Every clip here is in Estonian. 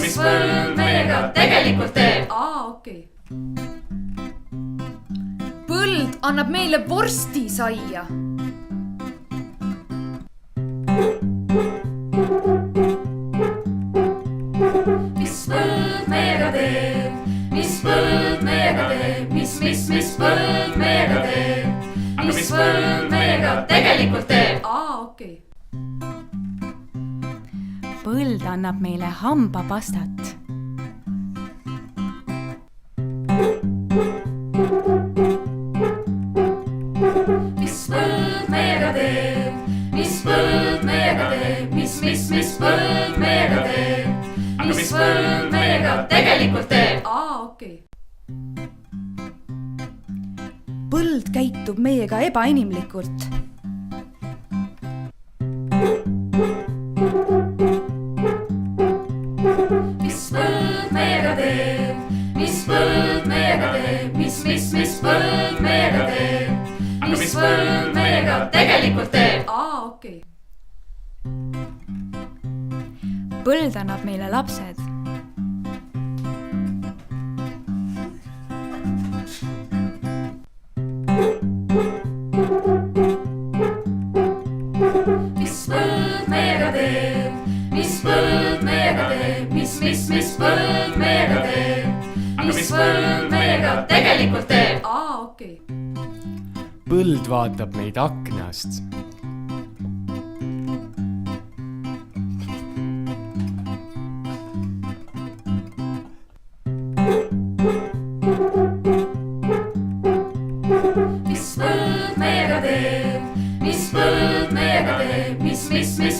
mis põld meiega tegelikult teeb? Okei. Põld annab meile vorstisaia. Mis põld meiega teeb? Mis põld meiega teeb? Mis põld meiega teeb? Mis põld meiega tegelikult teeb? Okei. Põld annab meile hambapastat. Mis põld meiega teeb? Mis põld meiega teeb? Mis põld meiega teeb? Mis põld meiega tegelikult teeb? Okei. Põld käitub meiega ebainimlikult. Mis põld meiega teeb? Mis põld meiega teeb? Mis põld meiega teeb? Mis põld meiega tegelikult teeb? Okei. Põld annab meile lapsed. Mis põld meiega teeb? Mis põld meiega teeb? Mis põld meiega teeb? Mis põld meiega tegelikult teeb? Okei. Põld vaatab meid aknast. Mis põld meiega teeb? Mis põld meiega teeb? Mis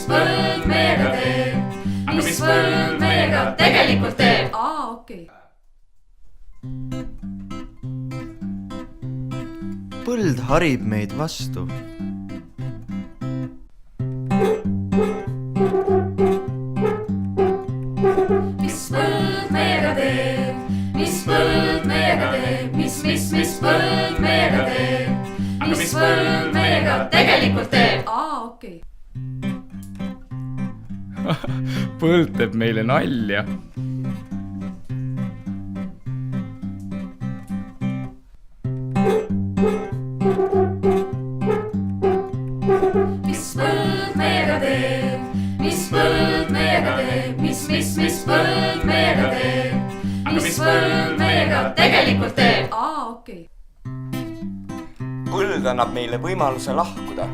põld meiega teeb? Mis põld meiega tegelikult teeb? Okei. Põld harib meid vastu. Mis põld meiega teeb? Mis põld meiega teeb? Mis põld meiega teeb? Mis põld meiega tegelikult teeb? Okei. Põld teeb meile nalja. Mis põld meiega teeb? Mis põld meiega teeb? Mis põld meiega teeb? Mis põld meiega tegelikult teeb? Okei. Põld annab meile võimaluse lahkuda.